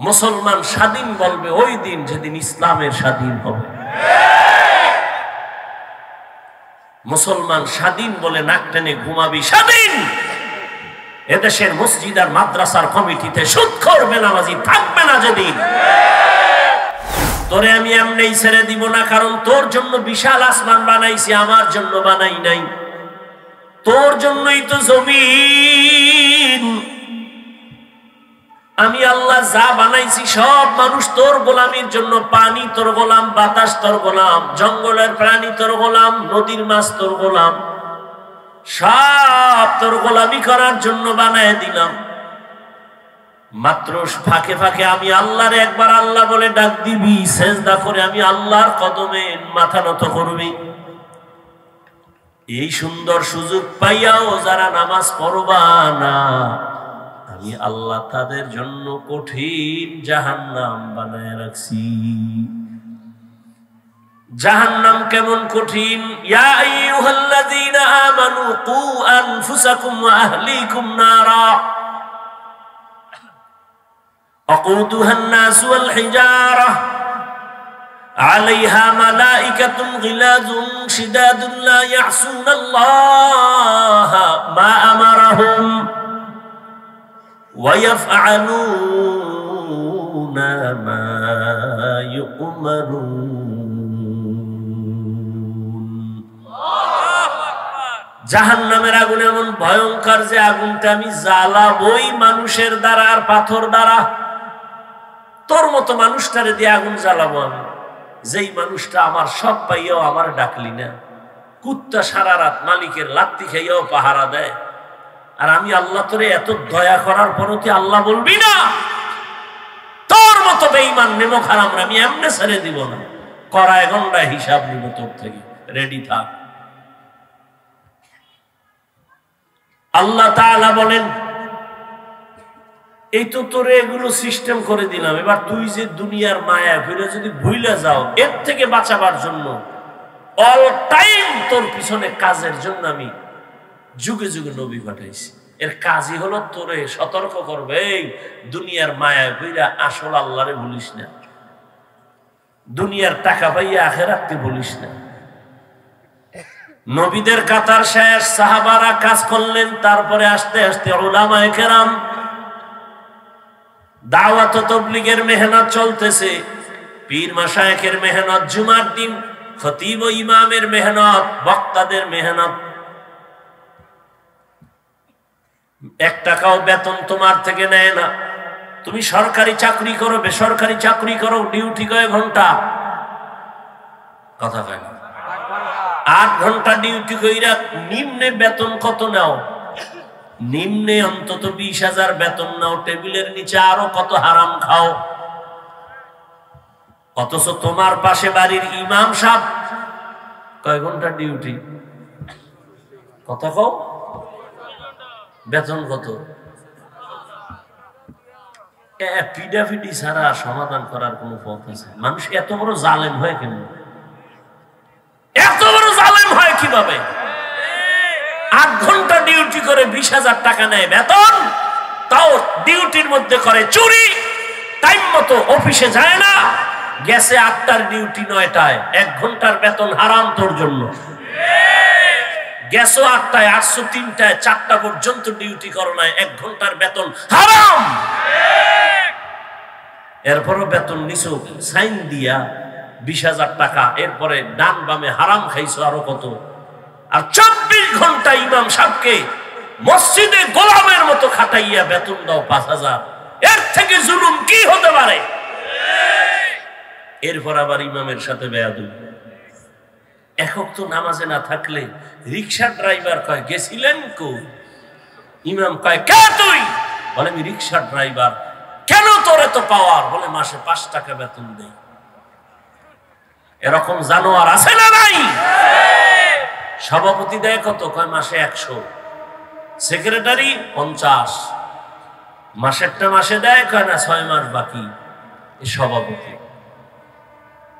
মুসলমান স্বাধীন বলবে ওই দিন যেদিন ইসলামের স্বাধীন হবে। মুসলমান স্বাধীন বলে নাক টেনে ঘুমাবি স্বাধীন। এদেশের মসজিদ আর মাদ্রাসার কমিটিতে সুদখোর বেনামাজি থাকবে না যেদিন। তোরে আমি এমনি ছেড়ে দিব না, কারণ তোর জন্য বিশাল আসমান বানাইছি, আমার জন্য বানাই নাই। তোর জন্যই তো জমিন। আমি আল্লাহ যা বানাইছি সব মানুষ তোর গোলামির জন্য। পানি তোর গোলাম, বাতাস তোর গোলাম, জঙ্গলের প্রাণী তোর গোলাম, নদীর মাছ তোর গোলাম, সব তোর গোলামি করার জন্য বানায় দিলাম। মাত্র ফাঁকে ফাঁকে আমি আল্লাহরে একবার আল্লাহ বলে ডাক দিবি, সেজদা করে আমি আল্লাহর কদমে মাথা নত করবি। এই সুন্দর সুযোগ পাইয়াও যারা নামাজ পড়বা না, আমি আল্লাহ তাদের জন্য কঠিন জাহান্নাম বানায় রাখছি। জাহান্নাম কেমন কঠিন? ইয়া আইয়ুহাল্লাযীনা আমানু কু আনফুসাকুম ওয়া আহলিকুম নারা وقودها الناس والحجارة عليها ملائكة غلاظ شداد لا يعصون الله ما أمرهم ويفعلون ما يؤمرون। জাহান্নামের আগুন এমন ভয়ঙ্কর যে আগুনটা আমি জ্বালাবই মানুষের দ্বারা আর পাথর দ্বারা। তোর মতো মানুষটারে দিয়ে আগুন জ্বালাবো আমি, যেই মানুষটা আমার সব পাইয়াও আমার ডাকলি না। কুত্তা সারা রাত মালিকের লাত্তি খাইয়াও পাহারা দেয়, আর আমি আল্লাহ তোরে এত দয়া করার পরও তুই আল্লাহ বলবি না? তোর মতো বেঈমান নেমক হারাম আমি এমনে ছেড়ে দিব না। কড়ায় গন্ডায় হিসাব নিব তোর থেকে, রেডি থাক। আল্লাহ তাআলা বলেন, এই তো তোরে এগুলো সিস্টেম করে দিলাম, এবার তুই যে দুনিয়ার মায়া ফিরে যদি ভুইলা যাও, এর থেকে বাঁচাবার জন্য অল টাইম তোর পিছনে কাজের জন্য আমি যুগে যুগে নবী পাঠাইছি। এর কাজই হলো তোরে সতর্ক করবে, এই দুনিয়ার মায়া ফিরা আসল আল্লাহরে ভুলিস না, দুনিয়ার টাকা পাইয়া আখিরাতকে ভুলিস না। নবীদের কাতার শেষ, সাহাবারা কাজ করলেন, তারপরে আস্তে আস্তে উলামায়ে কেরাম, দাওয়াত ও তাবলীগের মেহনত চলতেছে, পীর মাশায়েখের মেহনত, জুমার দিন খতিব ও ইমামের মেহনত, বক্তাদের মেহনত। 1 টাকাও বেতন তোমার থেকে নেয় না। তুমি সরকারি চাকরি করো, বেসরকারি চাকরি করো, ডিউটি কয় ঘন্টা? কথা কয় না। 8 ঘন্টা ডিউটি কইরা নিম্নে বেতন কত নাও? নিম্নে অন্তত 20,000 বেতন নাও, টেবিলের নিচে আরো কত হারাম খাও। অথচ তোমার পাশে বাড়ির ইমাম সাহেব কয় ঘন্টা ডিউটি? কত কও? বেতন কত? পিডাফিডি ছাড়া সমাধান করার কোন পথ আছে? মানুষ এত বড় জালেম হয় কেন? এত বড় জালেম হয় কিভাবে? 8 ঘন্টা ডিউটি করে 20,000 টাকা নেয় বেতন, তাও ডিউটির মধ্যে করে চুরি, টাইম মতো অফিসে যায় না, গেছে 8টার ডিউটি 9টায়, 1 ঘন্টার বেতন হারাম তোর জন্য। গেছো 8টায়, 803টায়, 4টা পর্যন্ত ডিউটি করো না, 1 ঘন্টার বেতন হারাম। এরপরও বেতন নিছো সাইন দিয়া 20,000 টাকা, এরপরে ডান বামে হারাম খাইছো আরো কত। আর 24 ঘন্টা ইমাম সাহেবকে মসজিদে গোলামের মতো খাটাইয়া বেতন দাও 5,000। এর থেকে জুলুম কি হতে পারে? এরপর আবার ইমামের সাথে বেয়াদবি। একক তো নামাজে না থাকলে রিক্সা ড্রাইভার কয় গেছিলেন কই? ইমাম কয় কে তুই? বলে আমি রিক্সা ড্রাইভার। কেন তোর এত পাওয়ার? বলে মাসে 5 টাকা বেতন দেই। এরকম জানোয়ার আছে না নাই? সভাপতি দেয় কত? কয় মাসে 100। সেক্রেটারি 50। মাসেরটা মাসে দেয়, কয় না 6 মাস বাকি। সভাপতি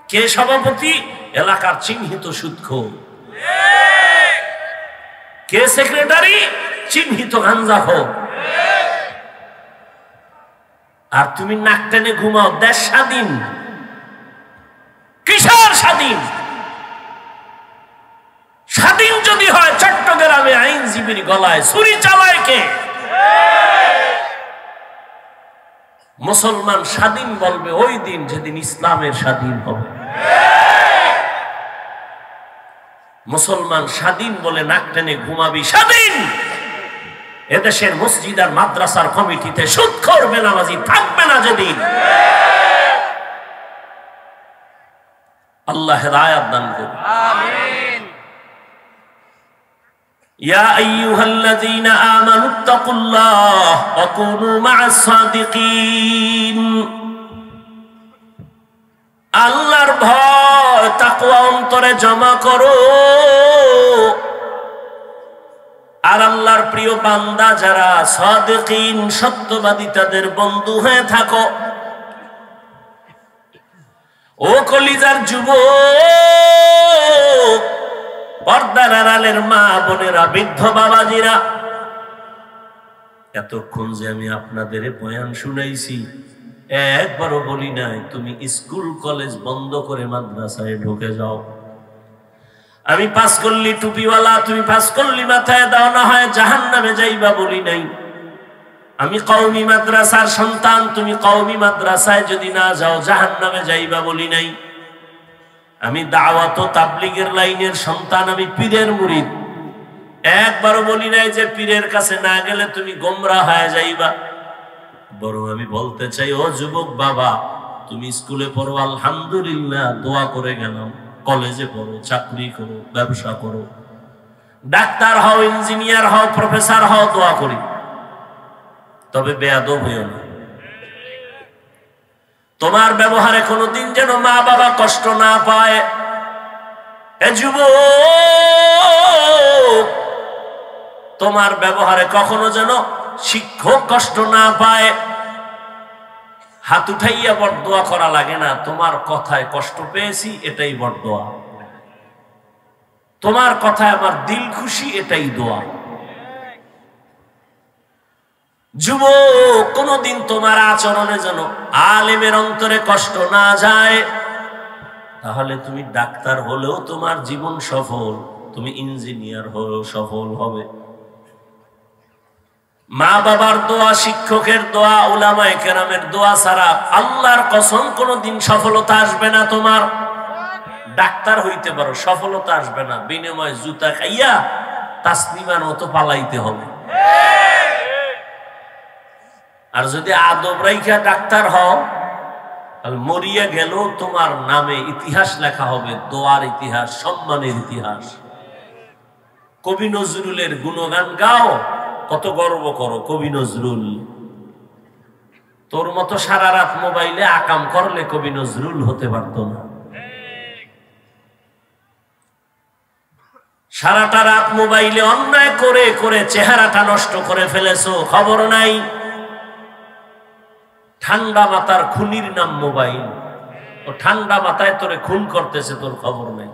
কে? সভাপতি এলাকার চিহ্নিত সুদখোর। কে সেক্রেটারি? চিহ্নিত গাঞ্জাখোর। আর তুমি নাক টেনে ঘুমাও। দেশ স্বাধীন, কিসের স্বাধীন? স্বাধীন যদি হয় চট্টগ্রামে আইনজীবীর গলায় ছুরি চালায় কে? মুসলমান স্বাধীন বলবে ওই দিন যেদিন ইসলামের স্বাধীন হবে। মুসলমান স্বাধীন বলে নাক টেনে ঘুমাবি স্বাধীন। এদেশের মসজিদ আর মাদ্রাসার কমিটিতে সুদখোর বেনামাজি থাকবে না যেদিন। আল্লাহ হেদায়েত দান করুন। আমিন। ইয়া আইয়ুহাল্লাযীনা আমানুত্তাকুল্লাহ ওয়া কুনু মা'আস সাদিকিন। আল্লাহর ভয় তাকওয়া অন্তরে জমা করো, আর আল্লাহর প্রিয় বান্দা যারা সাদিকিন সত্যবাদী তাদের বন্ধু হয়ে থাকো। ও কলিজার যুবক, পর্দার আড়ালের মা বোনেরা, বৃদ্ধ বাবাজিরা, এতক্ষণ যে আমি আপনাদের বয়ান শুনাইছি একবারও বলি নাই তুমি স্কুল কলেজ বন্ধ করে মাদ্রাসায় ঢুকে যাও। আমি পাস করলি টুপিওয়ালা, তুমি পাস করলি মাথায় দাও, না হয় জাহান্নামে যাইবা বলি নাই। আমি কওমি মাদ্রাসার সন্তান, তুমি কওমি মাদ্রাসায় যদি না যাও জাহান্নামে যাইবা বলি নাই। আমি দাওয়াত ও তাবলীগের লাইনের সন্তান, আমি পীরের মুরিদ, একবারও বলি নাই যে পীরের কাছে না গেলে তুমি গোমরাহ হয়ে যাইবা। বরং আমি বলতে চাই, ও যুবক বাবা, তুমি স্কুলে পড়ো আলহামদুলিল্লাহ, দোয়া করে গেলাম। কলেজে পড়ো, চাকরি করো, ব্যবসা করো, ডাক্তার হও, ইঞ্জিনিয়ার হও, প্রফেসর হও, দোয়া করি। তবে বেয়াদব হইও না। তোমার ব্যবহারে কোনোদিন যেন মা বাবা কষ্ট না পায়। এ যুবক, তোমার ব্যবহারে কখনো যেন শিক্ষক কষ্ট না পায়। হাত উঠাইয়া বরদোয়া করা লাগে না। তোমার কথায় কষ্ট পেয়েছি, এটাই বরদোয়া। তোমার কথায় আমার দিল খুশি, এটাই দোয়া। যুবক, কোনদিন তোমার আচরণে যেন আলেমের অন্তরে কষ্ট না যায়। তাহলে তুমি ডাক্তার হলেও তোমার জীবন সফল, তুমি ইঞ্জিনিয়ার হলেও সফল হবে। মা বাবার দোয়া, শিক্ষকের দোয়া, উলামায়ে কেরামের দোয়া ছাড়া আল্লাহর কসম কোনদিন সফলতা আসবে না তোমার। ডাক্তার হইতে পারো, সফলতা আসবে না। বিনিময় জুতা খাইয়া তাসলিমার মতো পালাইতে হবে। আর যদি আদব রাইখা ডাক্তার হও, তাহলে মরিয়া গেলেও তোমার নামে ইতিহাস লেখা হবে, দোয়ার ইতিহাস, সম্মানের ইতিহাস। কবি নজরুলের গুণগান গাও, কত গর্ব করো। কবি নজরুল, তোর মতো সারা রাত মোবাইলে আকাম করলে কবি নজরুল হতে পারত না। সারাটা রাত মোবাইলে অন্যায় করে করে চেহারাটা নষ্ট করে ফেলেছো, খবর নাই। ঠান্ডা মাথার খুনির নাম মোবাইল। ও ঠান্ডা মাথায় তোরে খুন করতেছে, তোর খবর নেই।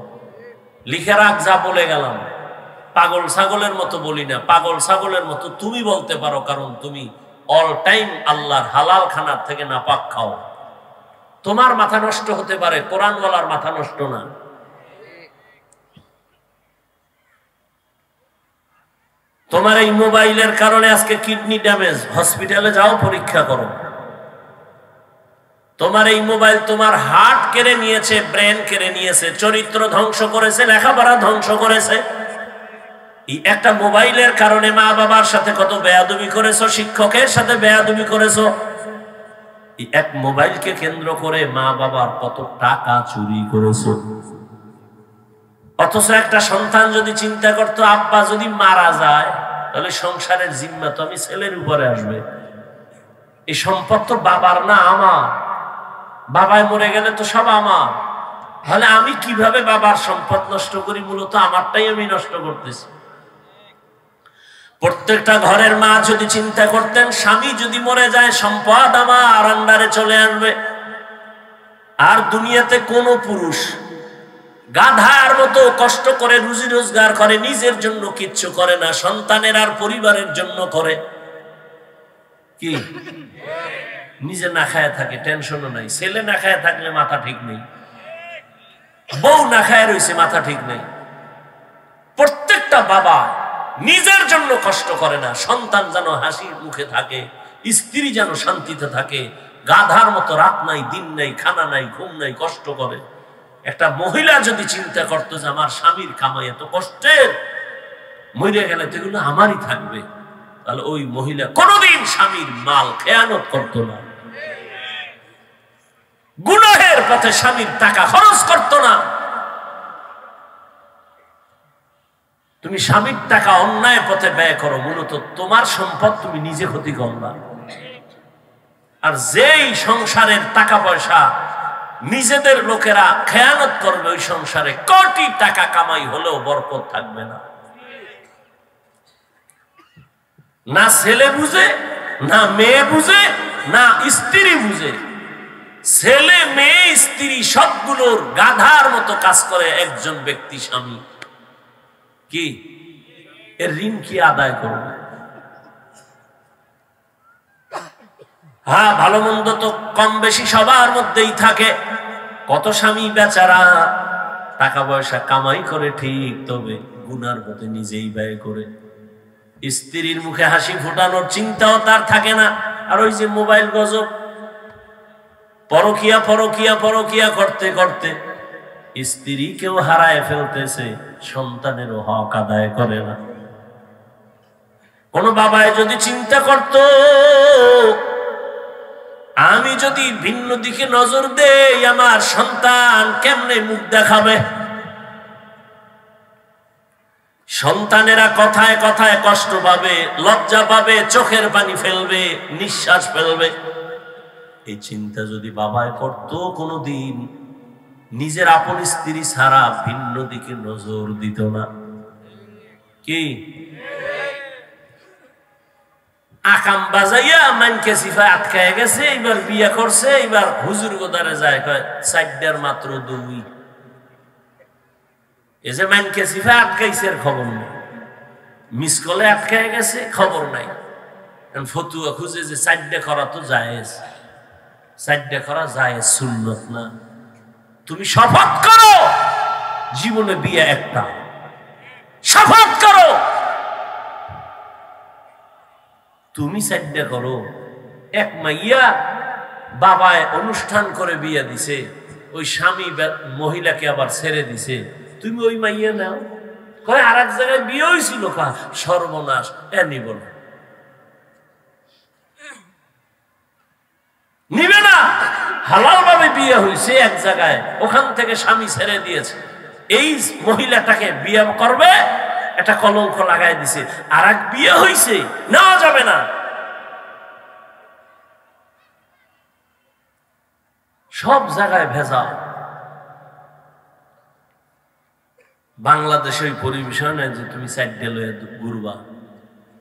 লিখে রাখ যা বলে গেলাম। পাগল ছাগলের মতো বলি না, পাগল ছাগলের মতো তুমি বলতে পারো, কারণ তুমি অল টাইম আল্লাহর হালাল খানার থেকে নাপাক খাও। তোমার মাথা নষ্ট হতে পারে, কোরআনওয়ালার মাথা নষ্ট না। তোমার এই মোবাইলের কারণে আজকে কিডনি ড্যামেজ, হসপিটালে যাও, পরীক্ষা করো। তোমার এই মোবাইল তোমার হার্ট কেড়ে নিয়েছে, ব্রেন কেড়ে নিয়েছে, চরিত্র ধ্বংস করেছে, লেখাপড়া ধ্বংস করেছে। এই একটা মোবাইলের কারণে মা বাবার সাথে কত বেয়াদবি করেছো, শিক্ষকের সাথে বেয়াদবি করেছো। এই এক মোবাইলকে কেন্দ্র করে মা বাবার কত টাকা চুরি করেছো। অথচ একটা সন্তান যদি চিন্তা করতো, আব্বা যদি মারা যায় তাহলে সংসারের জিম্মা তো আমি ছেলের উপরে আসবে। এই সম্পদ তো বাবার না, আমার। বাবায় মরে গেলে তো সব আমার। তাহলে আমি কিভাবে বাবার সম্পদ নষ্ট করি? মূলত আমারটাই আমি নষ্ট করতেছি। প্রত্যেকটা ঘরের মা যদি চিন্তা করতেন, স্বামী যদি মরে যায় সম্পদ আমার আন্ডারে চলে আসবে। আর দুনিয়াতে কোনো পুরুষ গাধার মতো কষ্ট করে রুজি রোজগার করে, নিজের জন্য কিচ্ছু করে না, সন্তানের আর পরিবারের জন্য করে কি? নিজে না খায় থাকে, টেনশনও নাই। ছেলে না খায় থাকলে মাথা ঠিক নেই, বউ না খায় রয়েছে মাথা ঠিক নেই। প্রত্যেকটা বাবা নিজের জন্য কষ্ট করে না, সন্তান যেন হাসির মুখে থাকে, স্ত্রী যেন শান্তিতে থাকে। গাধার মতো রাত নাই, দিন নাই, খানা নাই, ঘুম নাই, কষ্ট করে। একটা মহিলা যদি চিন্তা করতো যে আমার স্বামীর কামাই এত কষ্টের, মরে গেলে তো এগুলো আমারই থাকবে, তাহলে ওই মহিলা কোনোদিন স্বামীর মাল খেয়ানত করতো না, গুনাহের পথে স্বামীর টাকা খরচ করতো না। তুমি স্বামীর টাকা অন্যায় পথে ব্যয় করো, মূলত তোমার সম্পদ তুমি নিজে ক্ষতি করবা। আর যেই সংসারের টাকা পয়সা নিজেদের লোকেরা খেয়ানত করবে, ওই সংসারে কোটি টাকা কামাই হলেও বরকত থাকবে না। না ছেলে বুঝে, না মেয়ে বুঝে, না স্ত্রী বুঝে। ছেলে মেয়ে স্ত্রী সবগুলোর গাধার মতো কাজ করে একজন ব্যক্তি স্বামী। কি এর ঋণ কি আদায় করবে? হ্যাঁ, ভালো মন্দ তো কম বেশি সবার মধ্যেই থাকে। কত স্বামী বেচারা টাকা পয়সা কামাই করে ঠিক, তবে গুনার পথে নিজেই ব্যয় করে। স্ত্রীর মুখে হাসি ফোটানোর চিন্তাও তার থাকে না। আর ওই যে মোবাইল গজব, পরকিয়া পরকিয়া পরকিয়া করতে করতে স্ত্রীকেও হারায় ফেলতেছে, সন্তানেরও হক আদায় করে না। কোন বাবায় যদি চিন্তা করত আমি যদি ভিন্ন দিকে নজর দেই আমার সন্তান কেমনে মুখ দেখাবে, সন্তানেরা কথায় কথায় কষ্ট পাবে, লজ্জা পাবে, চোখের পানি ফেলবে, নিঃশ্বাস ফেলবে। এই চিন্তা যদি বাবায় করত, কোনদিন নিজের আপন স্ত্রী ছাড়া ভিন্ন দিকে নজর দিত না। কি আকাম বাজাইয়া মানকে সিফায় আটকায় গেছে, এবার বিয়ে করছে, এবার হুজুর গোদারে যায়, কয় চারটার মাত্র 2। এই যে মানকে সিফায় আটকাইছে এর খবর নেই, মিস কলে আটকায় গেছে খবর নাই। ফতুয়া খুঁজে যে 4টা করা তো জায়েজ, 4টা করা জায়েজ, সুন্নত না। তুমি শপথ করো জীবনে বিয়ে একটা, শপথ করো তুমি 4টা করো। এক মাইয়া বাবায় অনুষ্ঠান করে বিয়ে দিছে, ওই স্বামী মহিলাকে আবার ছেড়ে দিছে, তুমি ওই মাইয়া নাও। কয় আর এক জায়গায় বিয়ে হয়েছিল, সর্বনাশ, এনি বল নিবে না। হালাল ভাবে বিয়ে হয়েছে এক জায়গায়, ওখান থেকে স্বামী ছেড়ে দিয়েছে, এই মহিলাটাকে বিয়ে করবে, একটা কলঙ্ক লাগাই দিছে। আর এক বিয়ে হয়েছে, নেওয়া যাবে না। সব জায়গায় ভেজাল। বাংলাদেশে ওই পরিবেশন যে তুমি 4টা লয়ে ঘুরবা,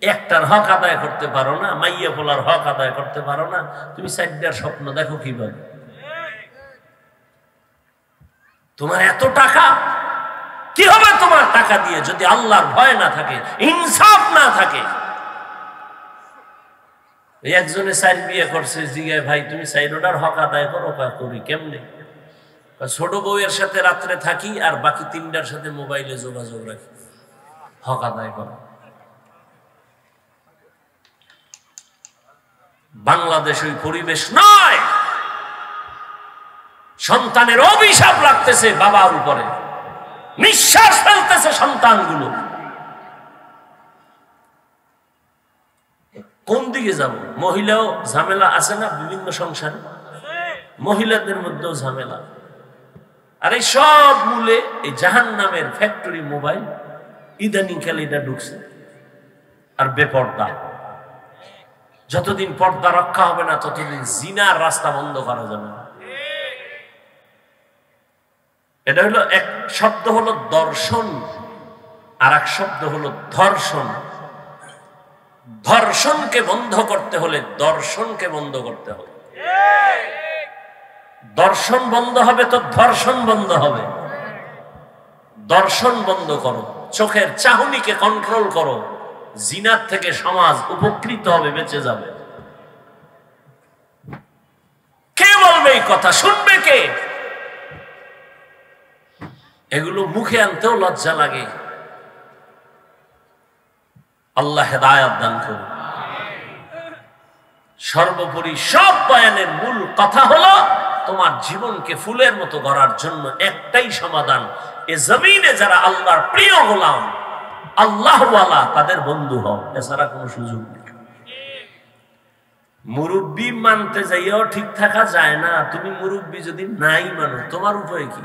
একটার হক আদায় করতে পারো না, মাইয়া পোলার হক আদায় করতে পারো না, তুমি 4টার স্বপ্ন দেখো কিভাবে? তোমার এত টাকা, কি হবে তোমার টাকা দিয়ে যদি আল্লাহর ভয় না থাকে, ইনসাফ না থাকে? একজনে 4 বিয়ে করছে, জিগায় ভাই তুমি 4টার হক আদায় করো। করি কেমনে? ছোট বউয়ের সাথে রাত্রে থাকি আর বাকি 3টার সাথে মোবাইলে যোগাযোগ রাখি, হক আদায় করো। বাংলাদেশ ওই পরিবেশ নয়। সন্তানের অভিশাপ লাগতেছে বাবার উপরে, নিঃশ্বাস ফেলতেছে সন্তানগুলো। কোন দিকে যাব? মহিলাও ঝামেলা আছে না বিভিন্ন সংসারে, মহিলাদের মধ্যেও ঝামেলা। আর এই সব মূলে এই জাহান্নামের ফ্যাক্টরি মোবাইল, ইদানিং কালে এটা ঢুকছে। আর বেপর্দা, যতদিন পর্দা রক্ষা হবে না ততদিন জিনার রাস্তা বন্ধ করা যাবে না। এটা হলো এক শব্দ হলো দর্শন, আর এক শব্দ হলো ধর্ষণ। ধর্ষণকে বন্ধ করতে হলে দর্শনকে বন্ধ করতে হবে। দর্শন বন্ধ হবে তো ধর্ষণ বন্ধ হবে। দর্শন বন্ধ করো, চোখের চাহনিকে কন্ট্রোল করো, জিনার থেকে সমাজ উপকৃত হবে, বেঁচে যাবে। এই কথা শুনবে কে? এগুলো মুখে আনতেও লজ্জা লাগে। আল্লাহ হেদায়েত দান করুন। সর্বোপরি সব বয়ানের মূল কথা হলো তোমার জীবনকে ফুলের মতো গড়ার জন্য একটাই সমাধান, এ জমিনে যারা আল্লাহর প্রিয় গোলাম, আল্লাহওয়ালা, তাদের বন্ধু হও, এছাড়া কোনো সুযোগ নেই। মুরব্বি মানতে যাইয়াও ঠিক থাকা যায় না। তুমি মুরব্বি যদি নাই মানো, তোমার উপায় কি?